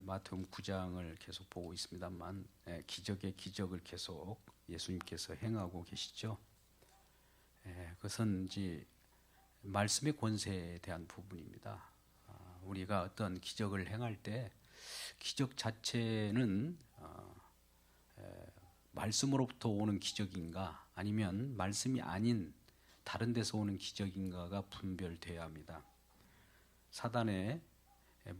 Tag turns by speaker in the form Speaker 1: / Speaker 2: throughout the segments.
Speaker 1: 마태복음 9장을 계속 보고 있습니다만 기적의 기적을 계속 예수님께서 행하고 계시죠. 그것은 이제 말씀의 권세에 대한 부분입니다. 우리가 어떤 기적을 행할 때 기적 자체는 말씀으로부터 오는 기적인가 아니면 말씀이 아닌 다른 데서 오는 기적인가가 분별돼야 합니다. 사단의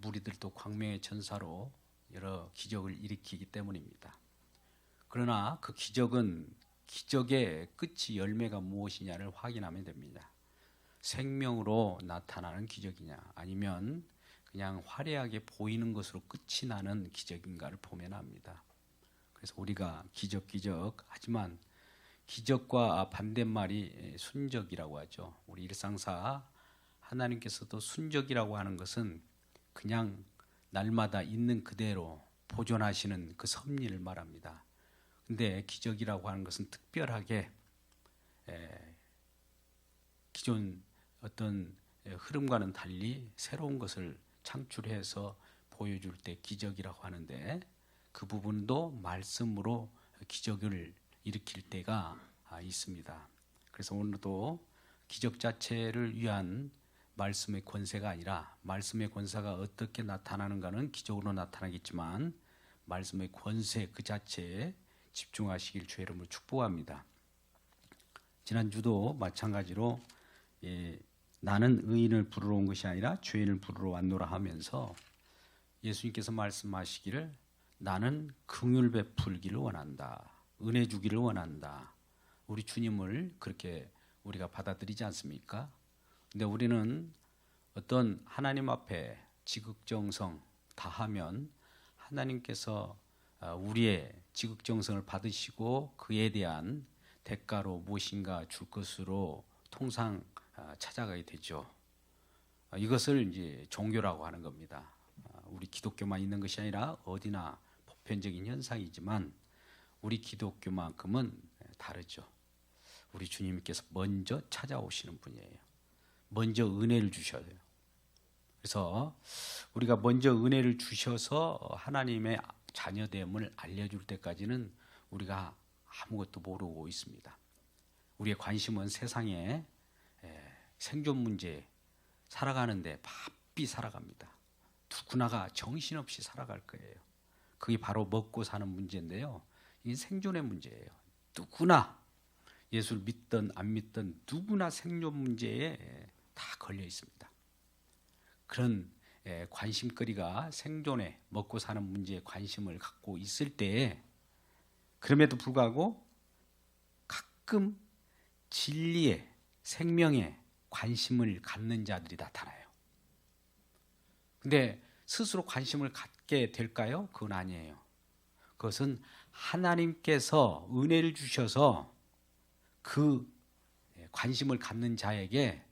Speaker 1: 무리들도 광명의 전사로 여러 기적을 일으키기 때문입니다. 그러나 그 기적은 기적의 끝이 열매가 무엇이냐를 확인하면 됩니다. 생명으로 나타나는 기적이냐 아니면 그냥 화려하게 보이는 것으로 끝이 나는 기적인가를 보면 합니다. 그래서 우리가 기적 하지만 기적과 반대말이 순적이라고 하죠. 우리 일상사 하나님께서도 순적이라고 하는 것은 그냥 날마다 있는 그대로 보존하시는 그 섭리를 말합니다. 근데 기적이라고 하는 것은 특별하게 기존 어떤 흐름과는 달리 새로운 것을 창출해서 보여줄 때 기적이라고 하는데 그 부분도 말씀으로 기적을 일으킬 때가 있습니다. 그래서 오늘도 기적 자체를 위한 말씀의 권세가 아니라 말씀의 권세가 어떻게 나타나는가는 기적으로 나타나겠지만 말씀의 권세 그 자체에 집중하시길 주의 이름으로 축복합니다. 지난주도 마찬가지로 나는 의인을 부르러 온 것이 아니라 죄인을 부르러 왔노라 하면서 예수님께서 말씀하시기를 나는 긍휼 베풀기를 원한다. 은혜 주기를 원한다. 우리 주님을 그렇게 우리가 받아들이지 않습니까? 근데 우리는 어떤 하나님 앞에 지극정성 다하면 하나님께서 우리의 지극정성을 받으시고 그에 대한 대가로 무엇인가 줄 것으로 통상 찾아가게 되죠. 이것을 이제 종교라고 하는 겁니다. 우리 기독교만 있는 것이 아니라 어디나 보편적인 현상이지만 우리 기독교만큼은 다르죠. 우리 주님께서 먼저 찾아오시는 분이에요. 먼저 은혜를 주셔요. 그래서 우리가 먼저 은혜를 주셔서 하나님의 자녀됨을 알려줄 때까지는 우리가 아무것도 모르고 있습니다. 우리의 관심은 세상에 생존 문제 살아가는데 바삐 살아갑니다. 누구나가 정신없이 살아갈 거예요. 그게 바로 먹고 사는 문제인데요. 이게 생존의 문제예요. 누구나 예수를 믿든 안 믿든 누구나 생존 문제에 다 걸려 있습니다. 그런 관심거리가 생존에 먹고 사는 문제에 관심을 갖고 있을 때에 그럼에도 불구하고 가끔 진리에 생명에 관심을 갖는 자들이 나타나요. 근데 스스로 관심을 갖게 될까요? 그건 아니에요. 그것은 하나님께서 은혜를 주셔서 그 관심을 갖는 자에게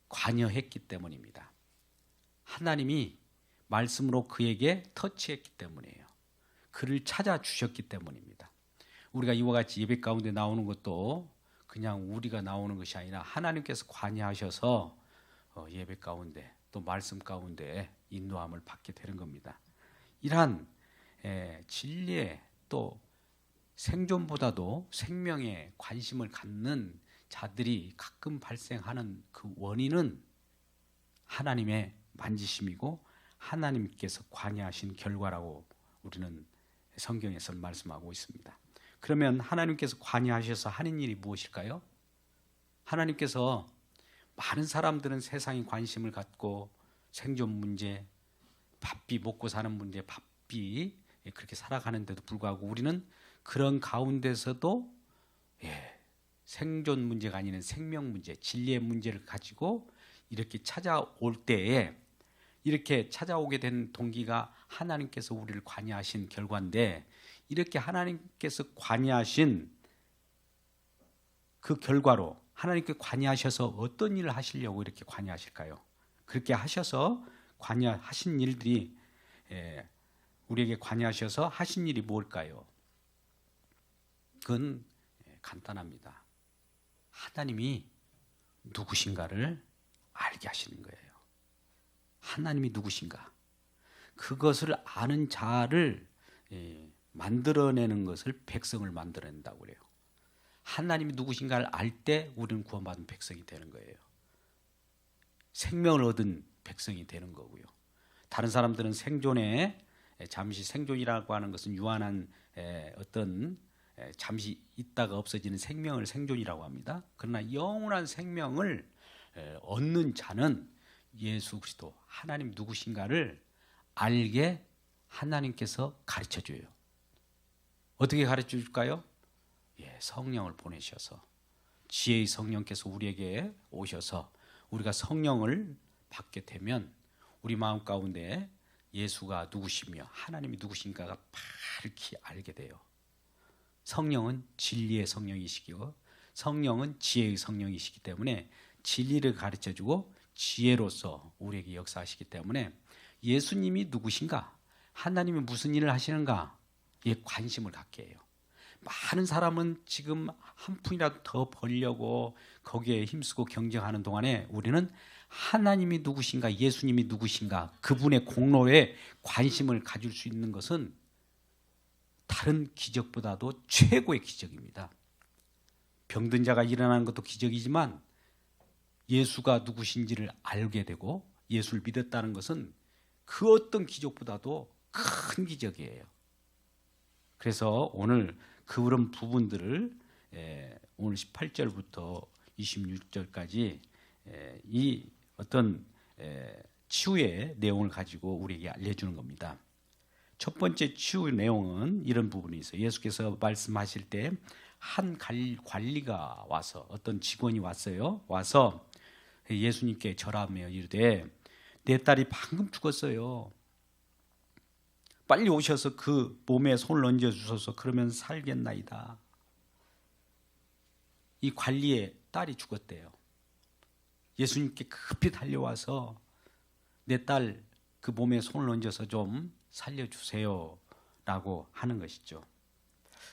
Speaker 1: 관여했기 때문입니다. 하나님이 말씀으로 그에게 터치했기 때문이에요. 그를 찾아주셨기 때문입니다. 우리가 이와 같이 예배 가운데 나오는 것도 그냥 우리가 나오는 것이 아니라 하나님께서 관여하셔서 예배 가운데 또 말씀 가운데 인도함을 받게 되는 겁니다. 이러한 진리에 또 생존보다도 생명에 관심을 갖는 자들이 가끔 발생하는 그 원인은 하나님의 만지심이고 하나님께서 관여하신 결과라고 우리는 성경에서 말씀하고 있습니다. 그러면 하나님께서 관여하셔서 하는 일이 무엇일까요? 하나님께서 많은 사람들은 세상에 관심을 갖고 생존 문제, 바삐 먹고 사는 문제, 바삐 그렇게 살아가는데도 불구하고 우리는 그런 가운데서도 생존 문제가 아닌 생명 문제, 진리의 문제를 가지고 이렇게 찾아올 때에 이렇게 찾아오게 된 동기가 하나님께서 우리를 관여하신 결과인데 이렇게 하나님께서 관여하신 그 결과로 하나님께 관여하셔서 어떤 일을 하시려고 이렇게 관여하실까요? 그렇게 하셔서 관여하신 일들이 우리에게 관여하셔서 하신 일이 뭘까요? 그건 간단합니다. 하나님이 누구신가를 알게 하시는 거예요. 하나님이 누구신가? 그것을 아는 자를 만들어내는 것을 백성을 만들어낸다고 그래요. 하나님이 누구신가를 알 때 우리는 구원받은 백성이 되는 거예요. 생명을 얻은 백성이 되는 거고요. 다른 사람들은 생존에 잠시 생존이라고 하는 것은 유한한 어떤 잠시 있다가 없어지는 생명을 생존이라고 합니다. 그러나 영원한 생명을 얻는 자는 예수 그리스도 하나님 누구신가를 알게 하나님께서 가르쳐 줘요. 어떻게 가르쳐 줄까요? 성령을 보내셔서 지혜의 성령께서 우리에게 오셔서 우리가 성령을 받게 되면 우리 마음 가운데 예수가 누구시며 하나님이 누구신가가 밝히 알게 돼요. 성령은 진리의 성령이시고 성령은 지혜의 성령이시기 때문에 진리를 가르쳐주고 지혜로서 우리에게 역사하시기 때문에 예수님이 누구신가, 하나님이 무슨 일을 하시는가에 관심을 갖게 해요. 많은 사람은 지금 한 푼이라도 더 벌려고 거기에 힘쓰고 경쟁하는 동안에 우리는 하나님이 누구신가, 예수님이 누구신가, 그분의 공로에 관심을 가질 수 있는 것은 다른 기적보다도 최고의 기적입니다. 병든 자가 일어나는 것도 기적이지만 예수가 누구신지를 알게 되고 예수를 믿었다는 것은 그 어떤 기적보다도 큰 기적이에요. 그래서 오늘 그런 부분들을 오늘 18절부터 26절까지 이 어떤 치유의 내용을 가지고 우리에게 알려주는 겁니다. 첫 번째 치유 내용은 이런 부분이 있어요. 예수께서 말씀하실 때 한 관리가 와서, 어떤 직원이 왔어요. 와서 예수님께 절하며 이르되 내 딸이 방금 죽었어요. 빨리 오셔서 그 몸에 손을 얹어 주소서. 그러면 살겠나이다. 이 관리의 딸이 죽었대요. 예수님께 급히 달려와서 내 딸 그 몸에 손을 얹어서 좀 살려주세요 라고 하는 것이죠.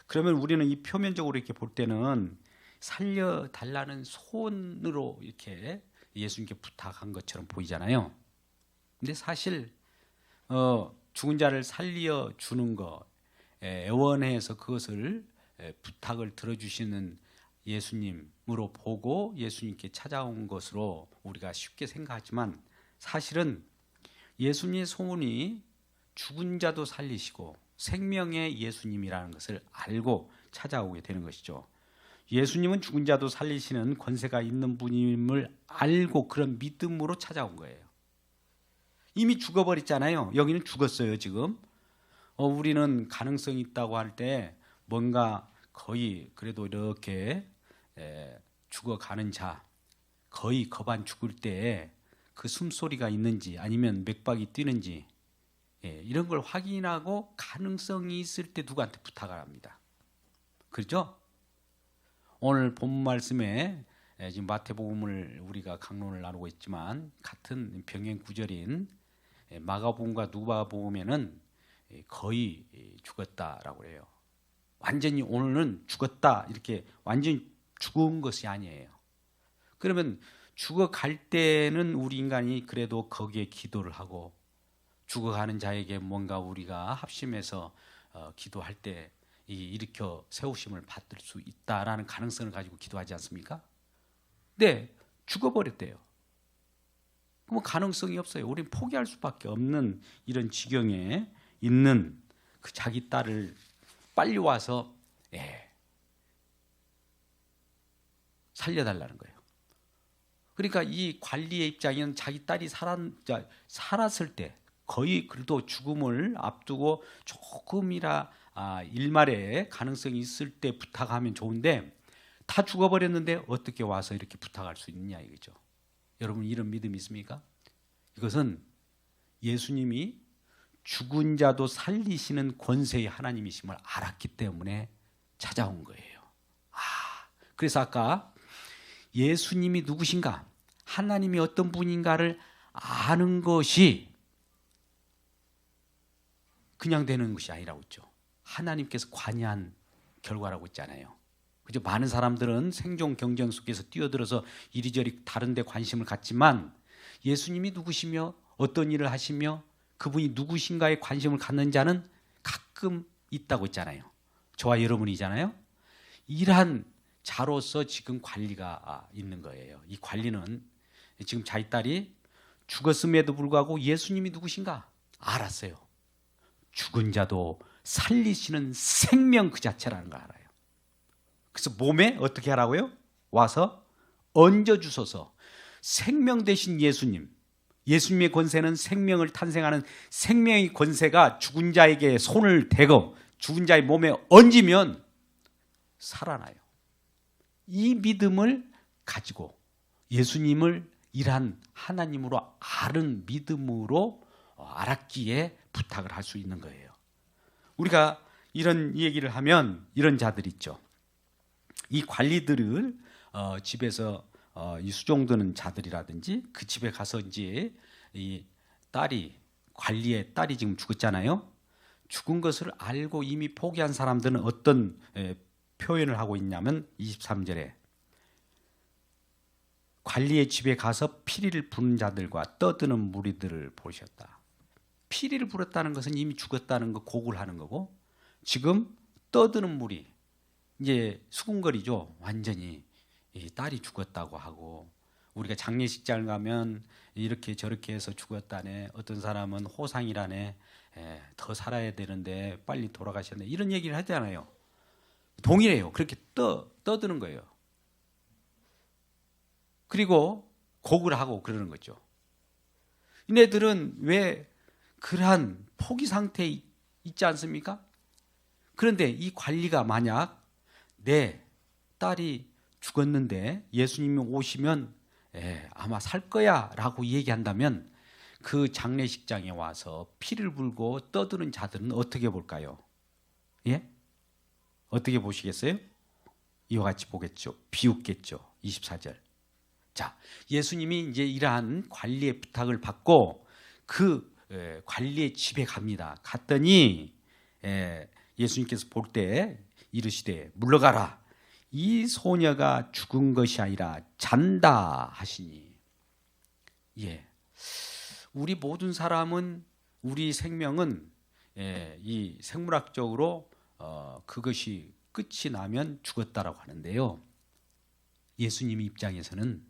Speaker 1: 그러면 우리는 이 표면적으로 이렇게 볼 때는 살려달라는 소원으로 이렇게 예수님께 부탁한 것처럼 보이잖아요. 근데 사실 죽은 자를 살려주는 거, 애원해서 그것을 부탁을 들어주시는 예수님으로 보고 예수님께 찾아온 것으로 우리가 쉽게 생각하지만 사실은 예수님의 소원이 죽은 자도 살리시고 생명의 예수님이라는 것을 알고 찾아오게 되는 것이죠. 예수님은 죽은 자도 살리시는 권세가 있는 분임을 알고 그런 믿음으로 찾아온 거예요. 이미 죽어버렸잖아요. 여기는 죽었어요 지금. 우리는 가능성이 있다고 할 때 뭔가 거의 그래도 이렇게 죽어가는 자, 거의 거반 죽을 때 그 숨소리가 있는지 아니면 맥박이 뛰는지 이런 걸 확인하고 가능성이 있을 때 누구한테 부탁을 합니다. 그렇죠? 오늘 본 말씀에 지금 마태복음을 우리가 강론을 나누고 있지만 같은 병행 구절인 마가복음과 누가복음에는 거의 죽었다라고 해요. 완전히 오늘은 죽었다 이렇게 완전히 죽은 것이 아니에요. 그러면 죽어갈 때는 우리 인간이 그래도 거기에 기도를 하고 죽어가는 자에게 뭔가 우리가 합심해서 기도할 때 일으켜 세우심을 받을 수 있다라는 가능성을 가지고 기도하지 않습니까? 네, 죽어버렸대요. 그럼 가능성이 없어요. 우리는 포기할 수밖에 없는 이런 지경에 있는 그 자기 딸을 빨리 와서 살려달라는 거예요. 그러니까 이 관리의 입장에는 자기 딸이 살았을 때 거의 그래도 죽음을 앞두고 조금이라 일말의 가능성이 있을 때 부탁하면 좋은데 다 죽어버렸는데 어떻게 와서 이렇게 부탁할 수 있느냐 이거죠. 여러분 이런 믿음이 있습니까? 이것은 예수님이 죽은 자도 살리시는 권세의 하나님이심을 알았기 때문에 찾아온 거예요. 그래서 아까 예수님이 누구신가, 하나님이 어떤 분인가를 아는 것이 그냥 되는 것이 아니라고 했죠. 하나님께서 관여한 결과라고 했잖아요. 그죠? 많은 사람들은 생존 경쟁 속에서 뛰어들어서 이리저리 다른 데 관심을 갖지만 예수님이 누구시며 어떤 일을 하시며 그분이 누구신가에 관심을 갖는 자는 가끔 있다고 했잖아요. 저와 여러분이잖아요. 이러한 자로서 지금 관리가 있는 거예요. 이 관리는 지금 자기 딸이 죽었음에도 불구하고 예수님이 누구신가 알았어요. 죽은 자도 살리시는 생명 그 자체라는 걸 알아요. 그래서 몸에 어떻게 하라고요? 와서 얹어주소서. 생명 되신 예수님, 예수님의 권세는 생명을 탄생하는 생명의 권세가 죽은 자에게 손을 대고 죽은 자의 몸에 얹으면 살아나요. 이 믿음을 가지고 예수님을 이러한 하나님으로 아는 믿음으로 알았기에 부탁을 할 수 있는 거예요. 우리가 이런 얘기를 하면 이런 자들 있죠. 이 관리들을 집에서 이 수종드는 자들이라든지 그 집에 가서 이제 이 딸이 관리의 딸이 지금 죽었잖아요. 죽은 것을 알고 이미 포기한 사람들은 어떤 표현을 하고 있냐면 23절에 관리의 집에 가서 피리를 부는 자들과 떠드는 무리들을 보셨다. 피리를 불었다는 것은 이미 죽었다는 거 고국을 하는 거고, 지금 떠드는 무리, 이제 수군거리죠. 완전히 이 딸이 죽었다고 하고, 우리가 장례식장을 가면 이렇게 저렇게 해서 죽었다네, 어떤 사람은 호상이라네, 더 살아야 되는데 빨리 돌아가셨네, 이런 얘기를 하잖아요. 동일해요. 그렇게 떠드는 거예요. 그리고 곡을 하고 그러는 거죠. 이네들은 왜 그러한 포기 상태에 있지 않습니까? 그런데 이 관리가 만약 내 딸이 죽었는데 예수님이 오시면 아마 살 거야 라고 얘기한다면 그 장례식장에 와서 피를 불고 떠드는 자들은 어떻게 볼까요? 예? 어떻게 보시겠어요? 이와 같이 보겠죠. 비웃겠죠. 24절. 자, 예수님이 이제 이러한 관리의 부탁을 받고 그 관리의 집에 갑니다. 갔더니 예수님께서 볼 때 이르시되 물러가라. 이 소녀가 죽은 것이 아니라 잔다 하시니. 예, 우리 모든 사람은, 우리 생명은 이 생물학적으로 그것이 끝이 나면 죽었다라고 하는데요. 예수님 입장에서는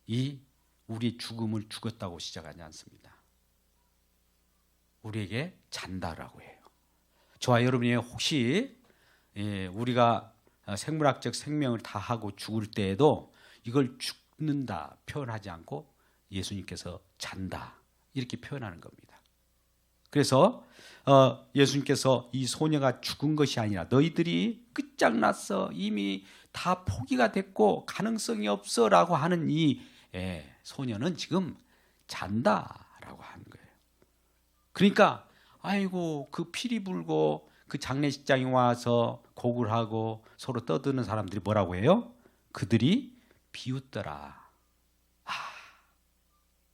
Speaker 1: 이 우리 죽음을 죽었다고 시작하지 않습니다. 우리에게 잔다라고 해요. 저와 여러분이 혹시 우리가 생물학적 생명을 다하고 죽을 때에도 이걸 죽는다 표현하지 않고 예수님께서 잔다 이렇게 표현하는 겁니다. 그래서 예수님께서 이 소녀가 죽은 것이 아니라 너희들이 끝장났어, 이미 다 포기가 됐고 가능성이 없어 라고 하는 이 소녀는 지금 잔다라고 하는 거예요. 그러니까 아이고 그 피리 불고 그 장례식장에 와서 곡을 하고 서로 떠드는 사람들이 뭐라고 해요? 그들이 비웃더라.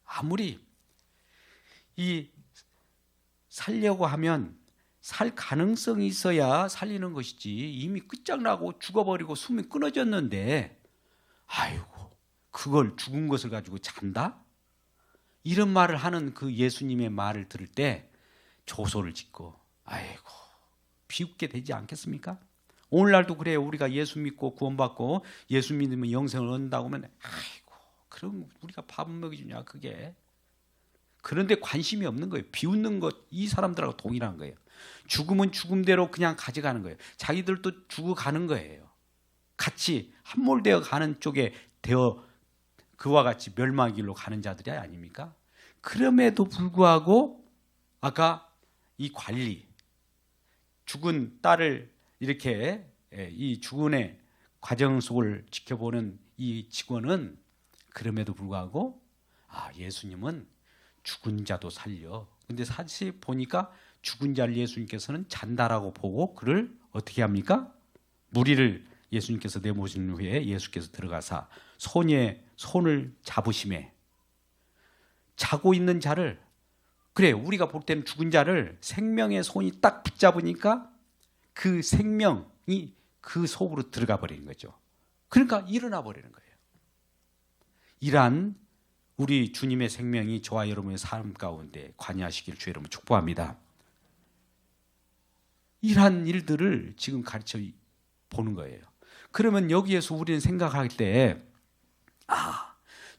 Speaker 1: 아무리 이 살려고 하면 살 가능성이 있어야 살리는 것이지, 이미 끝장나고 죽어버리고 숨이 끊어졌는데 아이고 그걸 죽은 것을 가지고 잔다? 이런 말을 하는 그 예수님의 말을 들을 때 조소를 짓고 아이고 비웃게 되지 않겠습니까? 오늘날도 그래요. 우리가 예수 믿고 구원받고 예수 믿으면 영생을 얻는다고 하면 아이고 그럼 우리가 밥 먹여주냐 그게. 그런데 관심이 없는 거예요. 비웃는 것, 이 사람들하고 동일한 거예요. 죽으면 죽음대로 그냥 가져가는 거예요. 자기들도 죽어가는 거예요. 같이 함몰되어 가는 쪽에 그와 같이 멸망의 길로 가는 자들이 아닙니까? 그럼에도 불구하고 아까 이 관리, 죽은 딸을 이렇게 이 죽은의 과정 속을 지켜보는 이 직원은 그럼에도 불구하고 예수님은 죽은 자도 살려. 근데 사실 보니까 죽은 자를 예수님께서는 잔다라고 보고 그를 어떻게 합니까? 무리를 예수님께서 내모신 후에 예수께서 들어가사 소녀의 손을 잡으심에, 자고 있는 자를, 그래 우리가 볼 때는 죽은 자를 생명의 손이 딱 붙잡으니까 그 생명이 그 속으로 들어가 버리는 거죠. 그러니까 일어나 버리는 거예요. 이러한 우리 주님의 생명이 저와 여러분의 삶 가운데 관여하시길 주의 이름으로 축복합니다. 이러한 일들을 지금 가르쳐 보는 거예요. 그러면 여기에서 우리는 생각할 때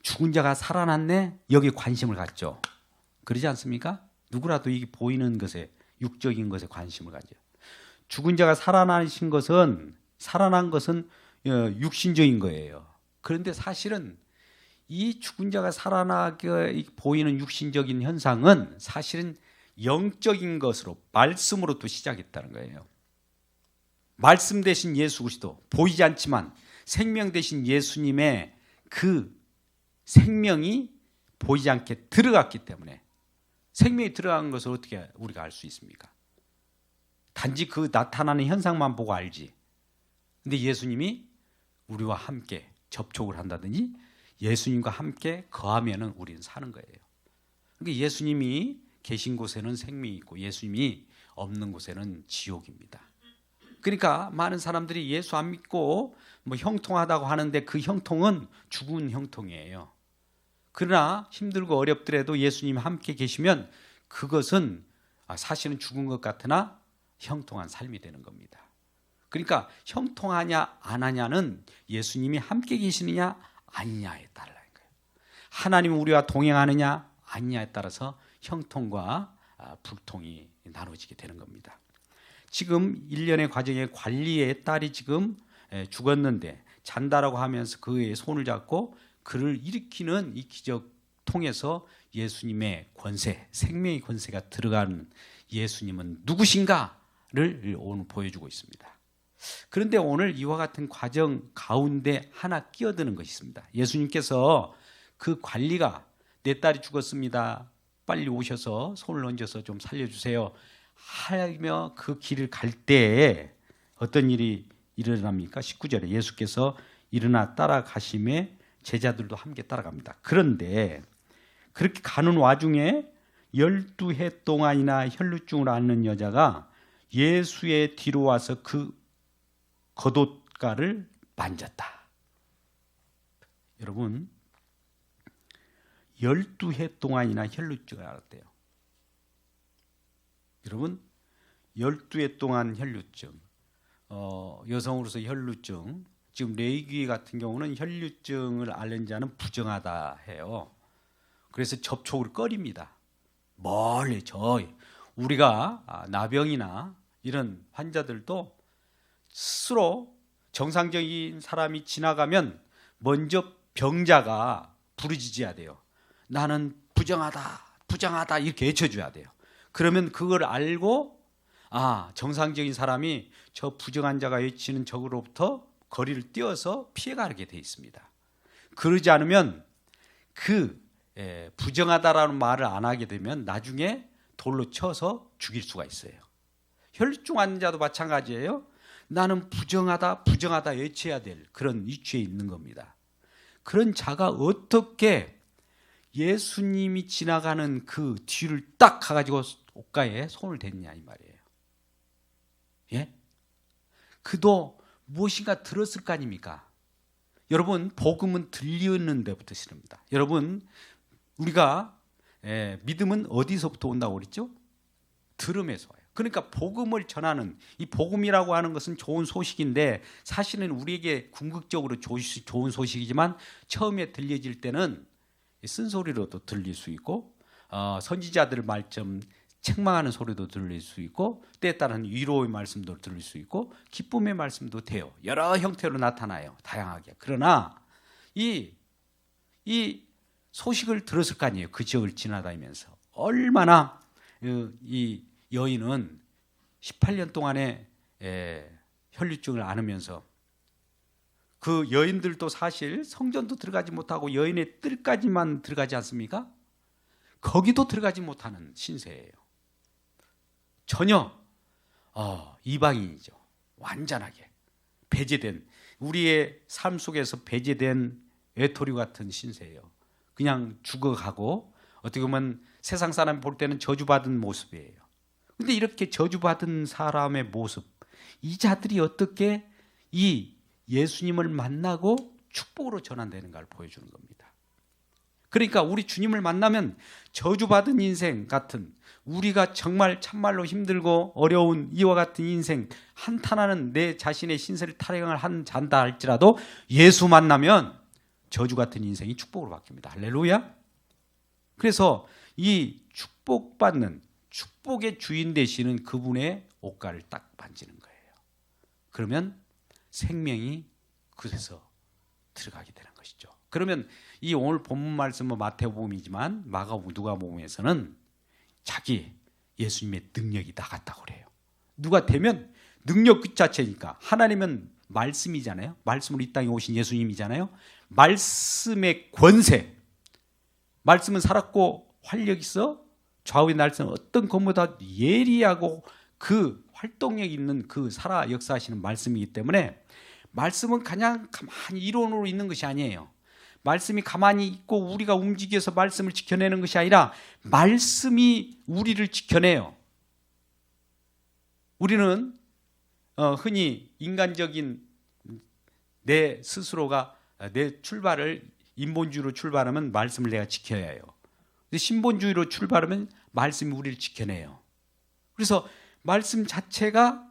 Speaker 1: 죽은 자가 살아났네? 여기에 관심을 갖죠. 그러지 않습니까? 누구라도 이게 보이는 것에, 육적인 것에 관심을 가져. 죽은 자가 살아난 것은 육신적인 거예요. 그런데 사실은 이 죽은 자가 살아나게 보이는 육신적인 현상은 사실은 영적인 것으로, 말씀으로 또 시작했다는 거예요. 말씀 대신 예수 그리스도, 보이지 않지만 생명 대신 예수님의 그 생명이 보이지 않게 들어갔기 때문에, 생명이 들어간 것을 어떻게 우리가 알 수 있습니까? 단지 그 나타나는 현상만 보고 알지. 근데 예수님이 우리와 함께 접촉을 한다든지 예수님과 함께 거하면은 우리는 사는 거예요. 그러니까 예수님이 계신 곳에는 생명이 있고 예수님이 없는 곳에는 지옥입니다. 그러니까 많은 사람들이 예수 안 믿고 형통하다고 하는데 그 형통은 죽은 형통이에요. 그러나 힘들고 어렵더라도 예수님이 함께 계시면 그것은 사실은 죽은 것 같으나 형통한 삶이 되는 겁니다. 그러니까 형통하냐 안 하냐는 예수님이 함께 계시느냐 아니냐에 따라요. 하나님은 우리와 동행하느냐 아니냐에 따라서 형통과 불통이 나눠지게 되는 겁니다. 지금 1년의 과정에 관리의 딸이 지금 죽었는데 잔다라고 하면서 그의 손을 잡고 그를 일으키는 이 기적 통해서 예수님의 권세, 생명의 권세가 들어가는 예수님은 누구신가를 오늘 보여주고 있습니다. 그런데 오늘 이와 같은 과정 가운데 하나 끼어드는 것이 있습니다. 예수님께서 그 관리가 내 딸이 죽었습니다. 빨리 오셔서 손을 얹어서 좀 살려주세요 하며 그 길을 갈 때에 어떤 일이 일어납니까? 19절에 예수께서 일어나 따라가심에 제자들도 함께 따라갑니다. 그런데 그렇게 가는 와중에 12해 동안이나 혈루증을 앓는 여자가 예수의 뒤로 와서 그 겉옷가를 만졌다. 여러분 12해 동안이나 혈루증을 앓았대요. 여러분 12해 동안 혈루증, 여성으로서 혈루증, 지금 레이기 같은 경우는 혈루증을 앓는 자는 부정하다 해요. 그래서 접촉을 꺼립니다. 멀리 우리가 나병이나 이런 환자들도 스스로 정상적인 사람이 지나가면 먼저 병자가 부르짖어야 돼요. 나는 부정하다 이렇게 외쳐줘야 돼요. 그러면 그걸 알고 정상적인 사람이 저 부정한 자가 외치는 적으로부터 거리를 띄어서 피해가게 돼 있습니다. 그러지 않으면 부정하다라는 말을 안 하게 되면 나중에 돌로 쳐서 죽일 수가 있어요. 혈루증 환자도 마찬가지예요. 나는 부정하다 외쳐야 될 그런 위치에 있는 겁니다. 그런 자가 어떻게 예수님이 지나가는 그 뒤를 딱 가가지고 옷가에 손을 댔냐 이 말이에요. 예? 그도 무엇인가 들었을 거 아닙니까? 여러분 복음은 들리는 데부터 시작합니다. 여러분 우리가 믿음은 어디서부터 온다고 그랬죠? 들음에서 와요. 그러니까 복음을 전하는, 이 복음이라고 하는 것은 좋은 소식인데 사실은 우리에게 궁극적으로 좋은 소식이지만 처음에 들려질 때는 쓴소리로도 들릴 수 있고 선지자들의 말씀 책망하는 소리도 들릴 수 있고 때에 따른 위로의 말씀도 들릴 수 있고 기쁨의 말씀도 돼요. 여러 형태로 나타나요. 다양하게. 그러나 이 소식을 들었을 거 아니에요. 그 지역을 지나다니면서. 얼마나 이 여인은 18년 동안에 혈루증을 앓으면서 그 여인들도 사실 성전도 들어가지 못하고 여인의 뜰까지만 들어가지 않습니까? 거기도 들어가지 못하는 신세예요. 전혀 이방인이죠. 완전하게 배제된, 우리의 삶 속에서 배제된 외톨이 같은 신세예요. 그냥 죽어가고 어떻게 보면 세상 사람이 볼 때는 저주받은 모습이에요. 근데 이렇게 저주받은 사람의 모습, 이 자들이 어떻게 이 예수님을 만나고 축복으로 전환되는가를 보여주는 겁니다. 그러니까 우리 주님을 만나면 저주받은 인생 같은, 우리가 정말 참말로 힘들고 어려운 이와 같은 인생, 한탄하는 내 자신의 신세를 타령을 한 잔다 할지라도 예수 만나면 저주 같은 인생이 축복으로 바뀝니다. 할렐루야. 그래서 이 축복받는, 축복의 주인 되시는 그분의 옷가를 딱 만지는 거예요. 그러면 생명이 그래서 들어가게 되는 것이죠. 그러면 이 오늘 본문 말씀은 마태복음이지만 마가복음, 누가복음에서는 자기 예수님의 능력이 나갔다고 그래요. 누가 되면 능력 그 자체니까. 하나님은 말씀이잖아요. 말씀으로 이 땅에 오신 예수님이잖아요. 말씀의 권세, 말씀은 살았고 활력 있어 좌우의 날선 어떤 것보다 예리하고 그 활동력 있는 그 살아 역사하시는 말씀이기 때문에 말씀은 그냥 가만히 이론으로 있는 것이 아니에요. 말씀이 가만히 있고 우리가 움직여서 말씀을 지켜내는 것이 아니라 말씀이 우리를 지켜내요. 우리는 흔히 인간적인 내 스스로가 내 출발을 인본주의로 출발하면 말씀을 내가 지켜야 해요. 근데 신본주의로 출발하면 말씀이 우리를 지켜내요. 그래서 말씀 자체가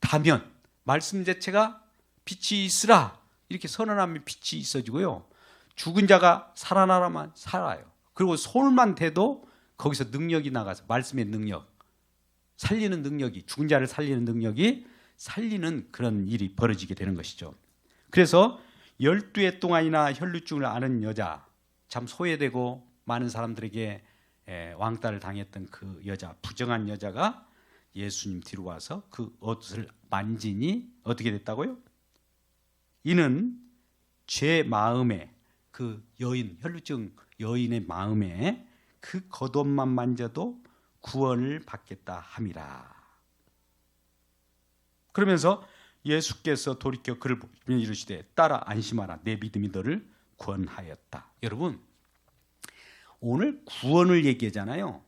Speaker 1: 다면, 말씀 자체가 빛이 있으라 이렇게 선언하면 빛이 있어지고요. 죽은 자가 살아나라만 살아요. 그리고 소울만 돼도 거기서 능력이 나가서 말씀의 능력, 살리는 능력이, 죽은 자를 살리는 능력이 살리는 그런 일이 벌어지게 되는 것이죠. 그래서 12해 동안이나 혈루증을 앓은 여자, 참 소외되고 많은 사람들에게 왕따를 당했던 그 여자, 부정한 여자가 예수님 뒤로 와서 그 옷을 만지니 어떻게 됐다고요? 이는 제 마음에, 그 여인, 혈루증 여인의 마음에 그 겉옷만 만져도 구원을 받겠다 함이라. 그러면서 예수께서 돌이켜 그를 보며 이르시되 따라 안심하라, 내 믿음이 너를 구원하였다. 여러분, 오늘 구원을 얘기하잖아요.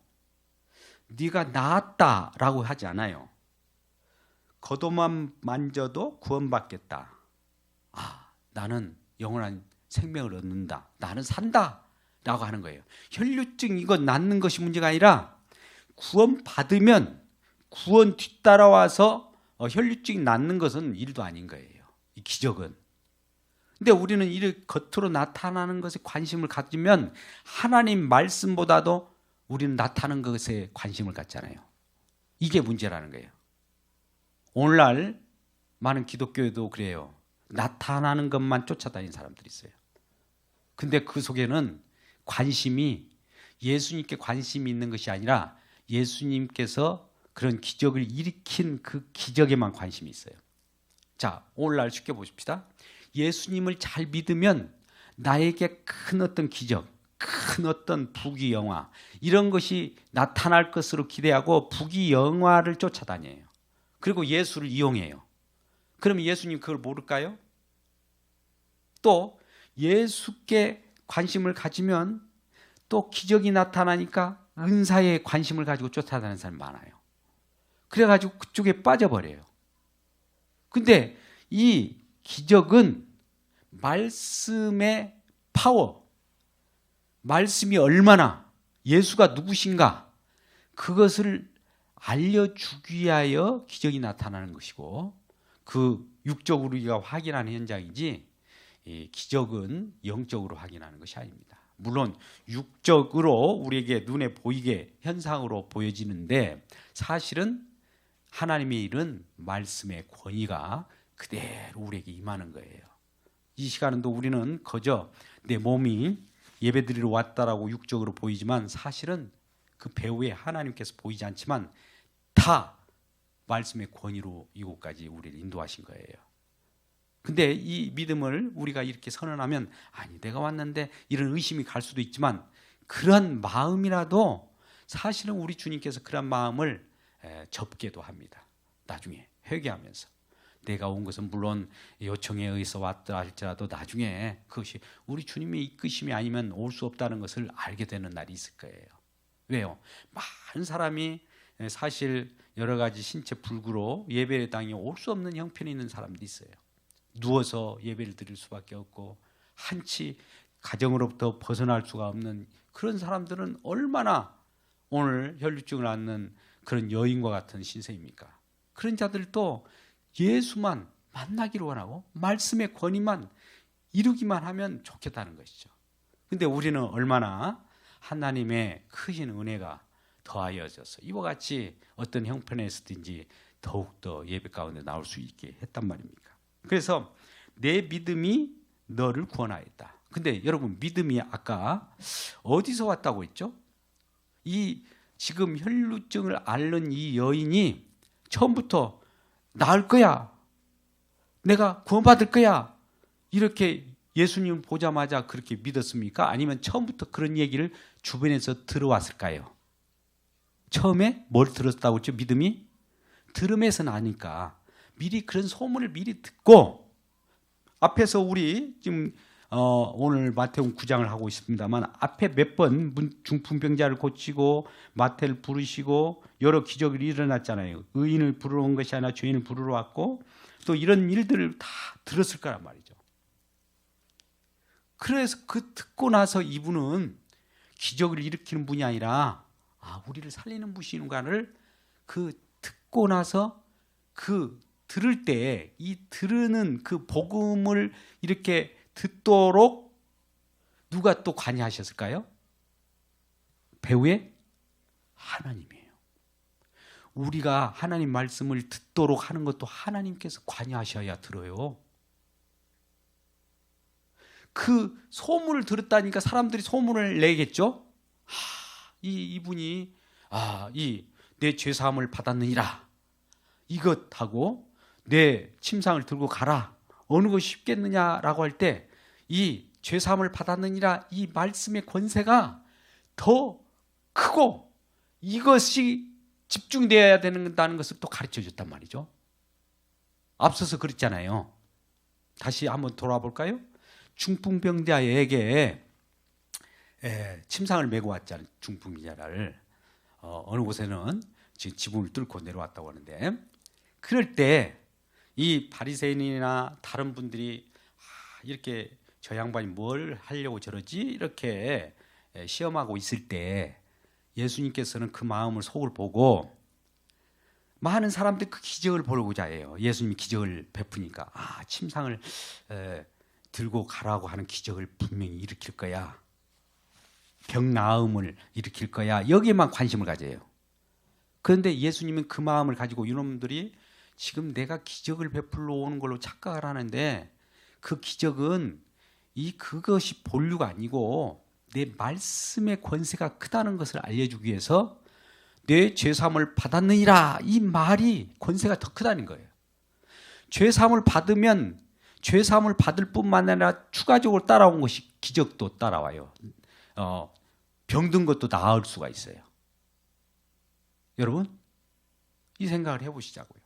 Speaker 1: 네가 나았다라고 하지 않아요. 겉옷만 만져도 구원받겠다. 나는 영원한 생명을 얻는다, 나는 산다 라고 하는 거예요. 혈루증 이거 낫는 것이 문제가 아니라 구원 받으면 구원 뒤따라와서 혈루증이 낫는 것은 일도 아닌 거예요. 이 기적은. 근데 우리는 이를 겉으로 나타나는 것에 관심을 가지면 하나님 말씀보다도 우리는 나타나는 것에 관심을 갖잖아요. 이게 문제라는 거예요. 오늘날 많은 기독교에도 그래요. 나타나는 것만 쫓아다니는 사람들이 있어요. 근데 그 속에는 관심이 예수님께 관심이 있는 것이 아니라 예수님께서 그런 기적을 일으킨 그 기적에만 관심이 있어요. 자, 오늘날 쉽게 보십시다. 예수님을 잘 믿으면 나에게 큰 어떤 기적, 큰 어떤 부귀영화 이런 것이 나타날 것으로 기대하고 부귀영화를 쫓아다녀요. 그리고 예수를 이용해요. 그러면 예수님 그걸 모를까요? 또 예수께 관심을 가지면 또 기적이 나타나니까 은사에 관심을 가지고 쫓아다니는 사람이 많아요. 그래가지고 그쪽에 빠져버려요. 근데 이 기적은 말씀의 파워, 말씀이 얼마나, 예수가 누구신가 그것을 알려주기 위하여 기적이 나타나는 것이고, 그 육적으로 우리가 확인하는 현장이지 이 기적은 영적으로 확인하는 것이 아닙니다. 물론 육적으로 우리에게 눈에 보이게 현상으로 보여지는데 사실은 하나님의 일은 말씀의 권위가 그대로 우리에게 임하는 거예요. 이 시간은 또 우리는 그저 내 몸이 예배드리러 왔다라고 육적으로 보이지만 사실은 그 배후에 하나님께서 보이지 않지만 다 말씀의 권위로 이곳까지 우리를 인도하신 거예요. 근데 이 믿음을 우리가 이렇게 선언하면 아니 내가 왔는데 이런 의심이 갈 수도 있지만 그런 마음이라도 사실은 우리 주님께서 그런 마음을 접게도 합니다. 나중에 회개하면서 내가 온 것은 물론 요청에 의해서 왔다 할지라도 나중에 그것이 우리 주님의 이끄심이 아니면 올 수 없다는 것을 알게 되는 날이 있을 거예요. 왜요? 많은 사람이 사실 여러 가지 신체 불구로 예배당에 올 수 없는 형편이 있는 사람들이 있어요. 누워서 예배를 드릴 수밖에 없고 한치 가정으로부터 벗어날 수가 없는 그런 사람들은 얼마나 오늘 혈루증을 앓는 그런 여인과 같은 신세입니까? 그런 자들도 예수만 만나기를 원하고 말씀의 권위만 이루기만 하면 좋겠다는 것이죠. 근데 우리는 얼마나 하나님의 크신 은혜가 더하여져서 이와 같이 어떤 형편에서든지 더욱더 예배 가운데 나올 수 있게 했단 말입니까? 그래서 내 믿음이 너를 구원하였다. 근데 여러분, 믿음이 아까 어디서 왔다고 했죠? 이 지금 혈루증을 앓는 이 여인이 처음부터 나을 거야, 내가 구원받을 거야, 이렇게 예수님 보자마자 그렇게 믿었습니까? 아니면 처음부터 그런 얘기를 주변에서 들어왔을까요? 처음에 뭘 들었다고 했죠? 믿음이? 들음에서 나니까 미리 그런 소문을 미리 듣고, 앞에서 우리 지금 오늘 마태복음 9장을 하고 있습니다만 앞에 몇 번 중풍병자를 고치고 마태를 부르시고 여러 기적이 일어났잖아요. 의인을 부르러 온 것이 아니라 죄인을 부르러 왔고, 또 이런 일들을 다 들었을 거란 말이죠. 그래서 그 듣고 나서 이분은 기적을 일으키는 분이 아니라 우리를 살리는 분인가를 그 듣고 나서 그 들을 때 이 들으는 그 복음을 이렇게 듣도록 누가 또 관여하셨을까요? 배후에 하나님이에요. 우리가 하나님 말씀을 듣도록 하는 것도 하나님께서 관여하셔야 들어요. 그 소문을 들었다니까 사람들이 소문을 내겠죠. 이분이 내 죄사함을 받았느니라, 이것하고 내 침상을 들고 가라, 어느 것이 쉽겠느냐라고 할 때 이 죄사함을 받았느니라 이 말씀의 권세가 더 크고 이것이 집중되어야 된다는 것을 또 가르쳐 줬단 말이죠. 앞서서 그랬잖아요. 다시 한번 돌아볼까요? 중풍병자에게 침상을 메고 왔잖아요. 중풍병자를 어느 곳에는 지금 지붕을 뚫고 내려왔다고 하는데, 그럴 때 이 바리새인이나 다른 분들이 이렇게 저 양반이 뭘 하려고 저러지 이렇게 시험하고 있을 때 예수님께서는 그 마음을 속을 보고 많은 사람들이 그 기적을 보고자 해요. 예수님이 기적을 베푸니까 침상을 들고 가라고 하는 기적을 분명히 일으킬 거야, 병 나음을 일으킬 거야, 여기에만 관심을 가져요. 그런데 예수님은 그 마음을 가지고 이놈들이 지금 내가 기적을 베풀러 오는 걸로 착각을 하는데 그 기적은 그것이 본류가 아니고 내 말씀의 권세가 크다는 것을 알려주기 위해서 내 죄사함을 받았느니라 이 말이 권세가 더 크다는 거예요. 죄사함을 받으면 죄사함을 받을 뿐만 아니라 추가적으로 따라온 것이 기적도 따라와요. 병든 것도 나을 수가 있어요. 여러분, 이 생각을 해보시자고요.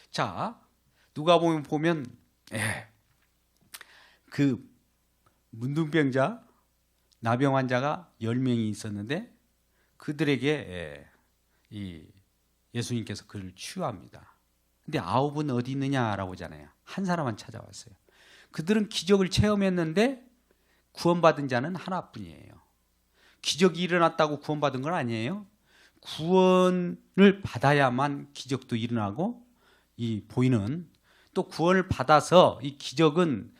Speaker 1: 자, 누가복음 보면 그 문둥병자, 나병 환자가 10명이 있었는데 그들에게 예수님께서 그를 치유합니다. 근데 9은 어디 있느냐라고 하잖아요. 한 사람만 찾아왔어요. 그들은 기적을 체험했는데 구원받은 자는 하나뿐이에요. 기적이 일어났다고 구원받은 건 아니에요. 구원을 받아야만 기적도 일어나고 보이는, 또 구원을 받아서 이 기적은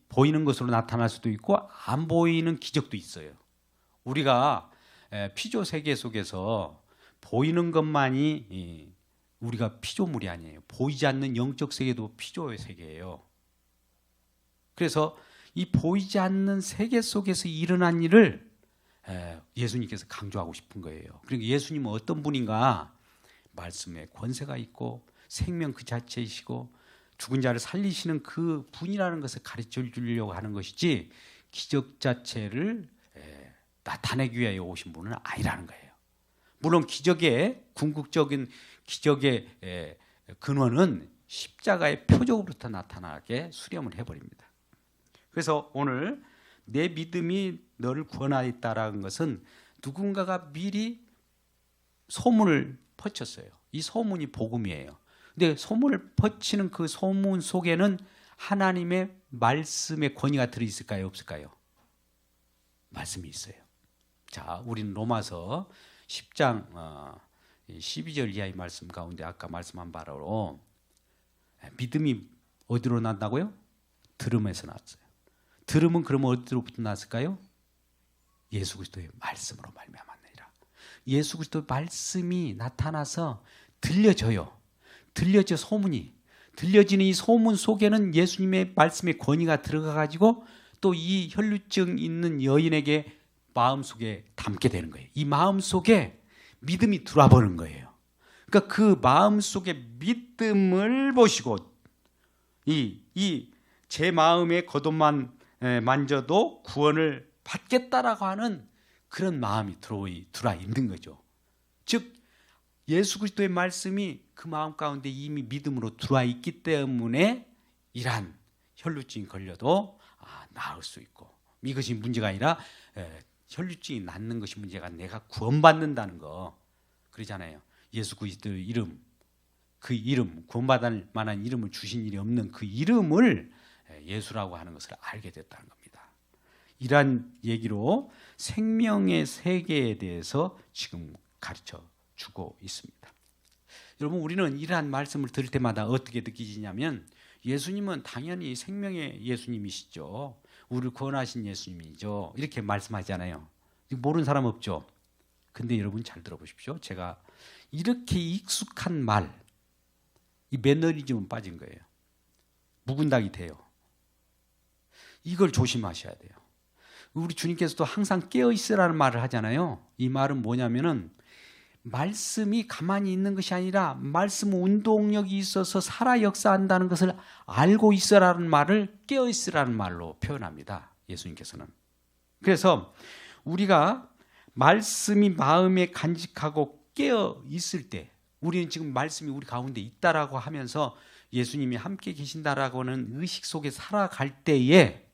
Speaker 1: 보이는 것으로 나타날 수도 있고 안 보이는 기적도 있어요. 우리가 피조 세계 속에서 보이는 것만이 우리가 피조물이 아니에요. 보이지 않는 영적 세계도 피조의 세계예요. 그래서 이 보이지 않는 세계 속에서 일어난 일을 예수님께서 강조하고 싶은 거예요. 그러니까 예수님은 어떤 분인가? 말씀에 권세가 있고 생명 그 자체이시고 죽은 자를 살리시는 그 분이라는 것을 가르쳐 주려고 하는 것이지 기적 자체를 나타내기 위해 오신 분은 아니라는 거예요. 물론 기적의 궁극적인 기적의 근원은 십자가의 표적으로부터 나타나게 수렴을 해버립니다. 그래서 오늘 내 믿음이 너를 구원하였다라는 것은 누군가가 미리 소문을 퍼쳤어요. 이 소문이 복음이에요. 근데 소문을 퍼치는 그 소문 속에는 하나님의 말씀의 권위가 들어있을까요? 없을까요? 말씀이 있어요. 자, 우리는 로마서 10장 12절 이하의 말씀 가운데 아까 말씀한 바로 믿음이 어디로 난다고요? 들음에서 났어요. 들음은 그러면 어디로부터 났을까요? 예수 그리스도의 말씀으로 말미암았느니라. 예수 그리스도의 말씀이 나타나서 들려져요. 들려져 소문이. 들려지는 이 소문 속에는 예수님의 말씀의 권위가 들어가가지고 또 이 혈루증 있는 여인에게 마음속에 담게 되는 거예요. 이 마음속에 믿음이 들어와 버리는 거예요. 그러니까 그 마음속에 믿음을 보시고 제 마음의 겉옷만 만져도 구원을 받겠다라고 하는 그런 마음이 들어와 있는 거죠. 즉 예수 그리스도의 말씀이 그 마음 가운데 이미 믿음으로 들어와 있기 때문에 이러한 혈루증이 걸려도 나을 수 있고, 이것이 문제가 아니라 혈루증이 낫는 것이 문제가, 내가 구원받는다는 거 그러잖아요. 예수 그리스도의 이름, 그 이름, 구원받을 만한 이름을 주신 일이 없는 그 이름을 예수라고 하는 것을 알게 됐다는 겁니다. 이러한 얘기로 생명의 세계에 대해서 지금 가르쳐 주고 있습니다. 여러분, 우리는 이러한 말씀을 들을 때마다 어떻게 느끼지냐면, 예수님은 당연히 생명의 예수님이시죠. 우리를 구원하신 예수님이죠. 이렇게 말씀하잖아요. 모르는 사람 없죠. 근데 여러분 잘 들어보십시오. 제가 이렇게 익숙한 말, 이 매너리즘은 빠진 거예요. 묵은 닭이 돼요. 이걸 조심하셔야 돼요. 우리 주님께서도 항상 깨어있으라는 말을 하잖아요. 이 말은 뭐냐면은 말씀이 가만히 있는 것이 아니라 말씀 운동력이 있어서 살아 역사한다는 것을 알고 있으라는 말을 깨어있으라는 말로 표현합니다. 예수님께서는. 그래서 우리가 말씀이 마음에 간직하고 깨어있을 때, 우리는 지금 말씀이 우리 가운데 있다라고 하면서 예수님이 함께 계신다라고 하는 의식 속에 살아갈 때에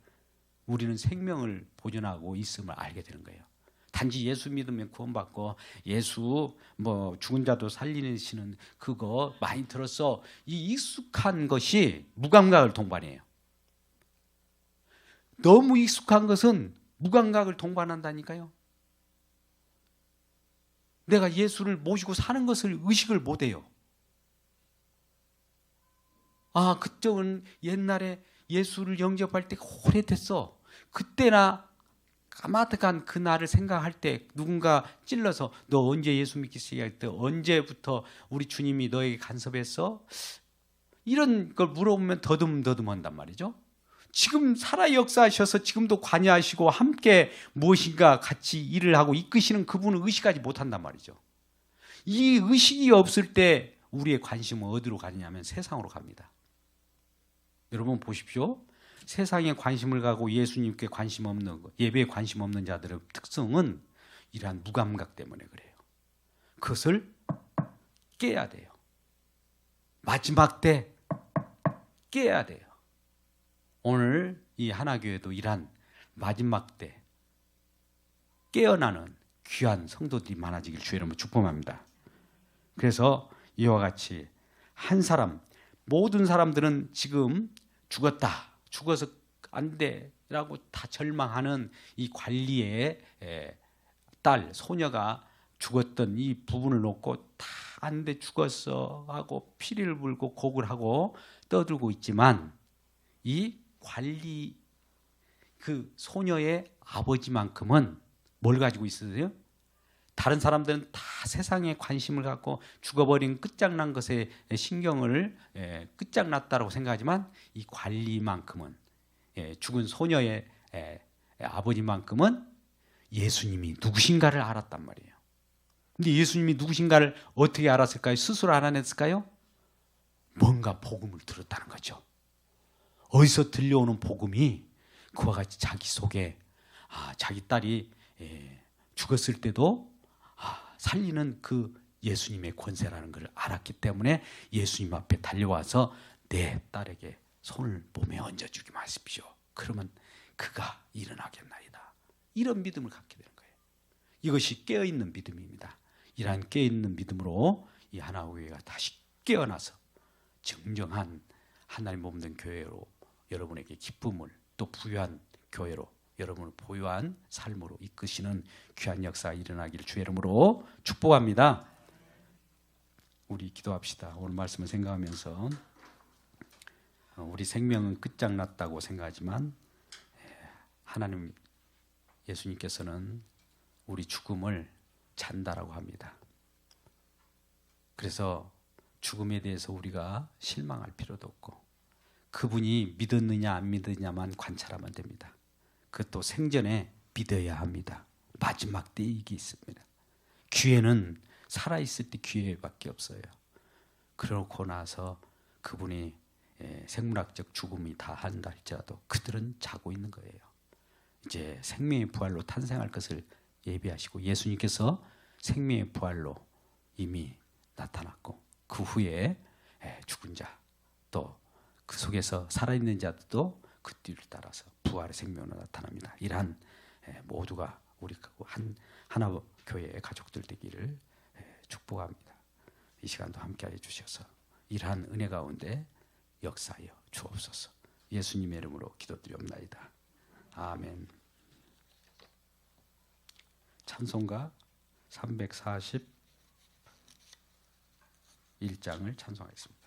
Speaker 1: 우리는 생명을 보존하고 있음을 알게 되는 거예요. 단지 예수 믿으면 구원받고 예수 죽은 자도 살리시는 그거 많이 들었어, 이 익숙한 것이 무감각을 동반해요. 너무 익숙한 것은 무감각을 동반한다니까요. 내가 예수를 모시고 사는 것을 의식을 못해요. 그쪽은 옛날에 예수를 영접할 때 오래됐어. 그때나 까마득한 그 날을 생각할 때 누군가 찔러서 너 언제 예수 믿기 시작할 때, 언제부터 우리 주님이 너에게 간섭했어? 이런 걸 물어보면 더듬더듬한단 말이죠. 지금 살아 역사하셔서 지금도 관여하시고 함께 무엇인가 같이 일을 하고 이끄시는 그분을 의식하지 못한단 말이죠. 이 의식이 없을 때 우리의 관심은 어디로 가느냐면 세상으로 갑니다. 여러분 보십시오. 세상에 관심을 가고 예수님께 관심 없는, 예배에 관심 없는 자들의 특성은 이러한 무감각 때문에 그래요. 그것을 깨야 돼요. 마지막 때 깨야 돼요. 오늘 이 하나교회도 이러한 마지막 때 깨어나는 귀한 성도들이 많아지길 주의 이름으로 축복합니다. 그래서 이와 같이 한 사람, 모든 사람들은 지금 죽어서 안 돼라고 다 절망하는 이 관리의 딸, 소녀가 죽었던 이 부분을 놓고 다 안 돼 죽었어 하고 피리를 불고 곡을 하고 떠들고 있지만, 이 관리 그 소녀의 아버지만큼은 뭘 가지고 있어요? 다른 사람들은 다 세상에 관심을 갖고 죽어버린 끝장난 것에 신경을 끝장났다고 생각하지만, 이 관리만큼은, 죽은 소녀의 아버지만큼은 예수님이 누구신가를 알았단 말이에요. 근데 예수님이 누구신가를 어떻게 알았을까요? 스스로 알아냈을까요? 뭔가 복음을 들었다는 거죠. 어디서 들려오는 복음이 그와 같이 자기 속에 자기 딸이 죽었을 때도 살리는 그 예수님의 권세라는 걸 알았기 때문에 예수님 앞에 달려와서 내 딸에게 손을 몸에 얹어주기 마십시오. 그러면 그가 일어나겠나이다. 이런 믿음을 갖게 되는 거예요. 이것이 깨어있는 믿음입니다. 이러한 깨어있는 믿음으로 이 하나교회가 다시 깨어나서 정정한 하나님 몸된 교회로 여러분에게 기쁨을 또 부유한 교회로 여러분을 보유한 삶으로 이끄시는 귀한 역사가 일어나기를 주의 이름으로 축복합니다. 우리 기도합시다. 오늘 말씀을 생각하면서 우리 생명은 끝장났다고 생각하지만 하나님 예수님께서는 우리 죽음을 잔다라고 합니다. 그래서 죽음에 대해서 우리가 실망할 필요도 없고 그분이 믿었느냐 안 믿었느냐만 관찰하면 됩니다. 그것도 생전에 믿어야 합니다. 마지막 때에 이게 있습니다. 기회는 살아있을 때 기회밖에 없어요. 그러고 나서 그분이 생물학적 죽음이 다 한다 할지라도 그들은 자고 있는 거예요. 이제 생명의 부활로 탄생할 것을 예비하시고 예수님께서 생명의 부활로 이미 나타났고 그 후에 죽은 자 또 그 속에서 살아있는 자들도 그 뒤를 따라서 부활의 생명으로 나타납니다. 이러한 모두가 우리 하나 교회의 가족들 되기를 축복합니다. 이 시간도 함께하여 주셔서 이러한 은혜 가운데 역사하여 주옵소서. 예수님의 이름으로 기도드리옵나이다. 아멘. 찬송가 341장을 찬송하겠습니다.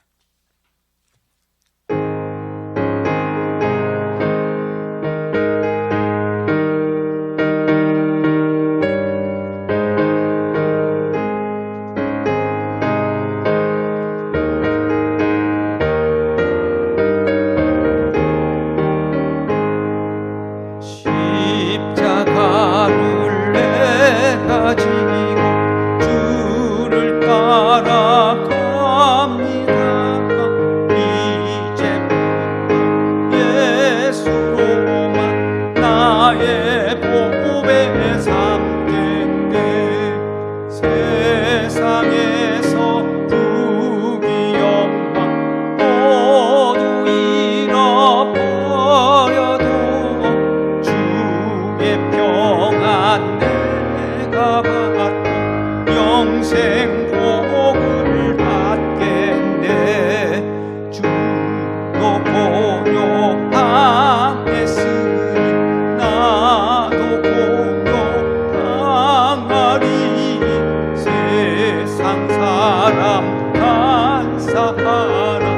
Speaker 2: 십자가를 내가 지고 주를 따라갑니다. 이제부터 예수로만 나의 보배 삼겠네. 세상에서 부귀 영광 모두 잃어버려도 주의 평안 내가 받고 영생 복을 받겠네. 주도 공용당했으니 나도 공용당하리. 세상 사람 간사하라.